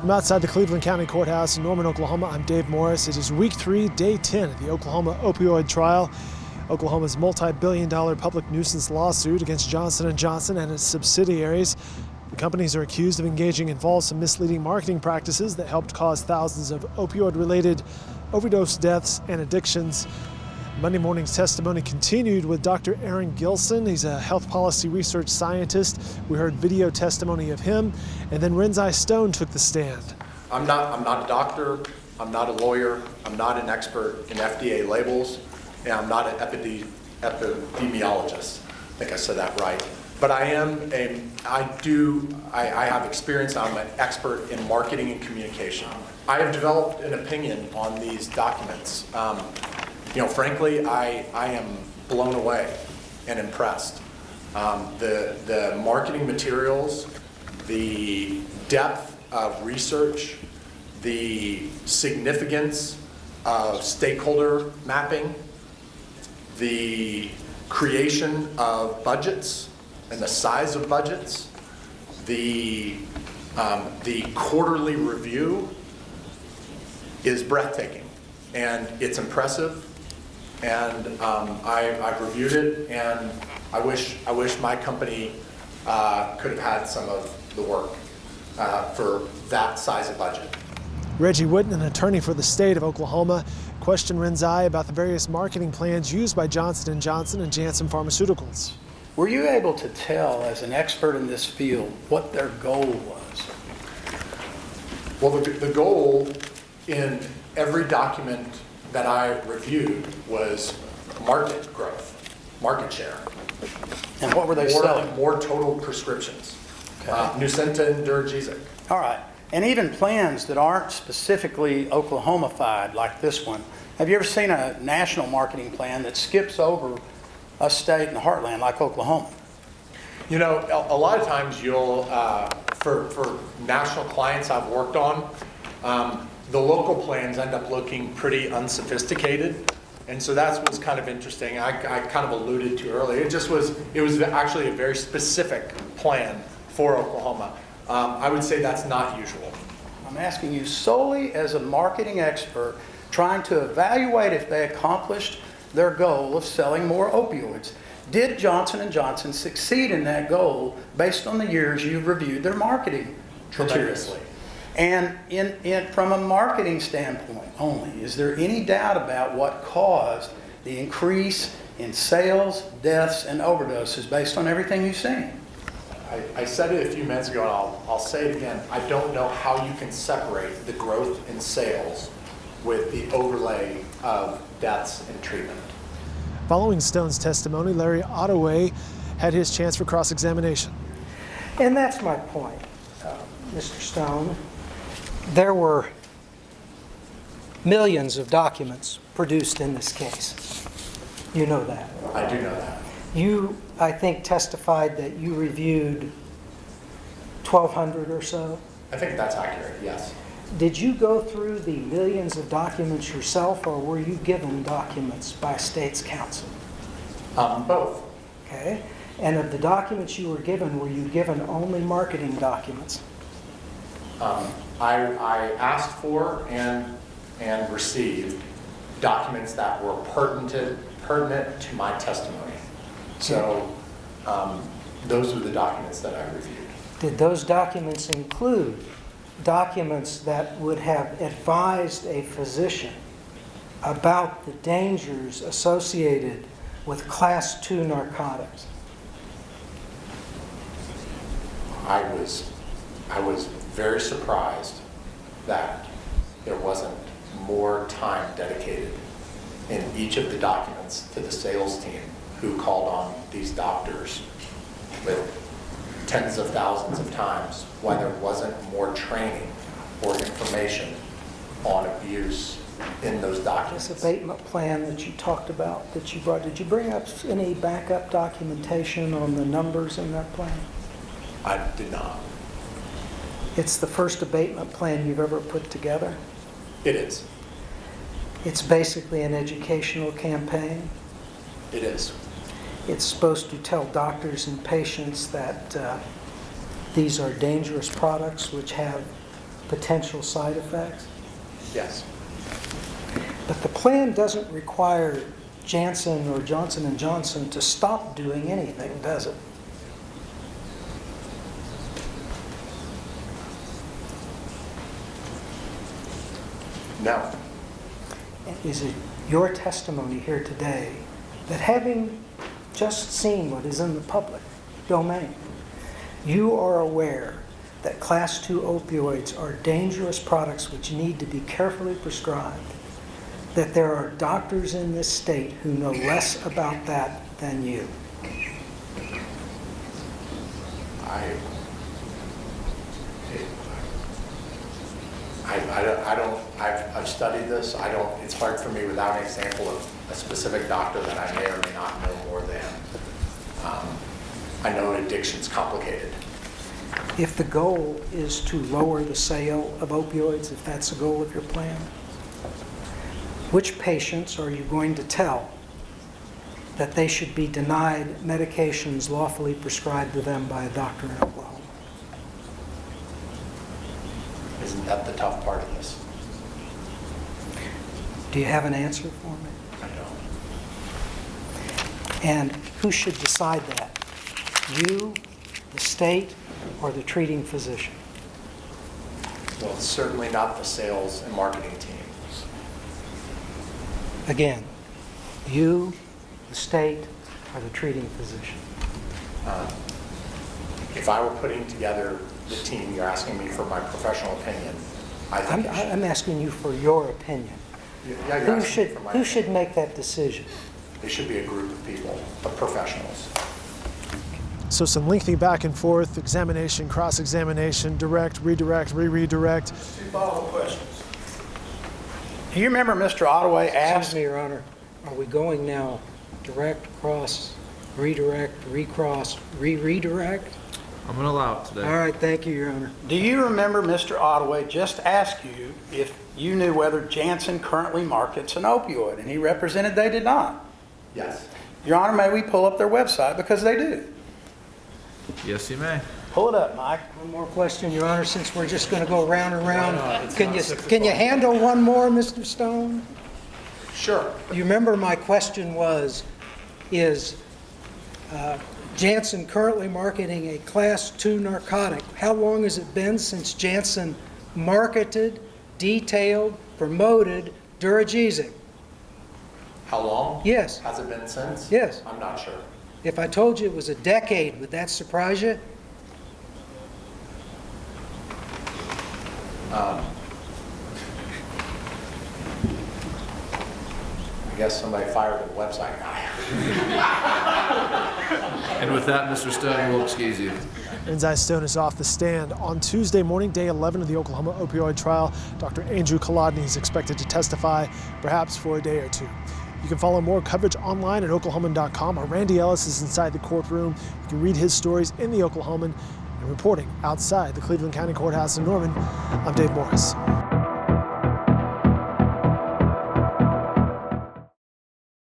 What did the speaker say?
I'm outside the Cleveland County Courthouse in Norman, Oklahoma. I'm Dave Morris. It is week 3, day 10 of the Oklahoma opioid trial. Oklahoma's multi-billion-dollar public nuisance lawsuit against Johnson & Johnson and its subsidiaries. The companies are accused of engaging in false and misleading marketing practices that helped cause thousands of opioid-related overdose deaths and addictions. Monday morning's testimony continued with Dr. Aaron Gilson. He's a health policy research scientist. We heard video testimony of him, and then Renzi Stone took the stand. I'm not a doctor, I'm not a lawyer, I'm not an expert in FDA labels, and I'm not an epidemiologist. I think I said that right. But I have experience. I'm an expert in marketing and communication. I have developed an opinion on these documents. Frankly, I am blown away and impressed. The marketing materials, the depth of research, the significance of stakeholder mapping, the creation of budgets and the size of budgets, the quarterly review is breathtaking, and it's impressive. And I've reviewed it, and I wish my company could have had some of the work for that size of budget. Reggie Witten, an attorney for the state of Oklahoma, questioned Renzi about the various marketing plans used by Johnson & Johnson and Janssen Pharmaceuticals. Were you able to tell, as an expert in this field, what their goal was? Well, the goal in every document that I reviewed was market growth, market share. And what were they selling? More total prescriptions. Okay. Nucynta and Duragesic. All right. And even plans that aren't specifically Oklahoma-fied, like this one. Have you ever seen a national marketing plan that skips over a state in the heartland like Oklahoma? You know, a lot of times you'll, for national clients I've worked on, the local plans end up looking pretty unsophisticated, and so that's what's kind of interesting. I kind of alluded to earlier. It was actually a very specific plan for Oklahoma. I would say that's not usual. I'm asking you solely as a marketing expert, trying to evaluate if they accomplished their goal of selling more opioids. Did Johnson & Johnson succeed in that goal based on the years you've reviewed their marketing Tremendously. And from a marketing standpoint only, is there any doubt about what caused the increase in sales, deaths, and overdoses based on everything you've seen? I said it a few minutes ago, and I'll say it again. I don't know how you can separate the growth in sales with the overlay of deaths and treatment. Following Stone's testimony, Larry Ottaway had his chance for cross-examination. And that's my point, Mr. Stone. There were millions of documents produced in this case. You know that. I do know that. You, I think, testified that you reviewed 1,200 or so. I think that's accurate, yes. Did you go through the millions of documents yourself, or were you given documents by state's counsel? Both. Okay. And of the documents you were you given only marketing documents? I asked for and received documents that were pertinent to my testimony. So those were the documents that I reviewed. Did those documents include documents that would have advised a physician about the dangers associated with Class 2 narcotics? I was very surprised that there wasn't more time dedicated in each of the documents to the sales team who called on these doctors with tens of thousands of times, why there wasn't more training or information on abuse in those documents. This abatement plan that you talked about, that you brought, did you bring up any backup documentation on the numbers in that plan? I did not. It's the first abatement plan you've ever put together? It is. It's basically an educational campaign? It is. It's supposed to tell doctors and patients that these are dangerous products which have potential side effects? Yes. But the plan doesn't require Janssen or Johnson & Johnson to stop doing anything, does it? No. Is it your testimony here today that having just seen what is in the public domain, you are aware that Class II opioids are dangerous products which need to be carefully prescribed, that there are doctors in this state who know less about that than you? I've studied this. It's hard for me without an example of a specific doctor that I may or may not know more than. I know addiction's complicated. If the goal is to lower the sale of opioids, if that's the goal of your plan, which patients are you going to tell that they should be denied medications lawfully prescribed to them by a doctor in Oklahoma? Isn't that the tough part of this? Do you have an answer for me? I don't. And who should decide that? You, the state, or the treating physician? Well, it's certainly not the sales and marketing team. Again, you, the state, or the treating physician? If I were putting together the team, you're asking me for my professional opinion. I'm asking you for your opinion. Yeah, you're asking me for my Who should opinion. make that decision? It should be a group of people, of professionals. So some lengthy back and forth, examination, cross-examination, direct, redirect, re-redirect. 2 follow-up questions. Do you remember Mr. Ottaway Excuse asked? me, Your Honor. Are we going now direct, cross, redirect, recross, re-redirect? I'm going to allow it today. All right, thank you, Your Honor. Do you remember Mr. Ottaway just asked you if you knew whether Janssen currently markets an opioid, and he represented they did not? Yes. Your Honor, may we pull up their website, because they do. Yes, you may. Pull it up, Mike. One more question, Your Honor, since we're just going to go round and round. Can you handle one more, Mr. Stone? Sure. You remember my question is Janssen currently marketing a Class II narcotic? How long has it been since Janssen marketed, detailed, promoted Duragesic? How long? Yes. Has it been since? Yes. I'm not sure. If I told you it was a decade, would that surprise you? I guess somebody fired the website guy. And with that, Mr. Stone, we'll excuse you. Renzi Stone is off the stand. On Tuesday morning, day 11 of the Oklahoma opioid trial, Dr. Andrew Kolodny is expected to testify, perhaps for a day or two. You can follow more coverage online at oklahoman.com. Our Randy Ellis is inside the courtroom. You can read his stories in the Oklahoman. And reporting outside the Cleveland County Courthouse in Norman, I'm Dave Morris.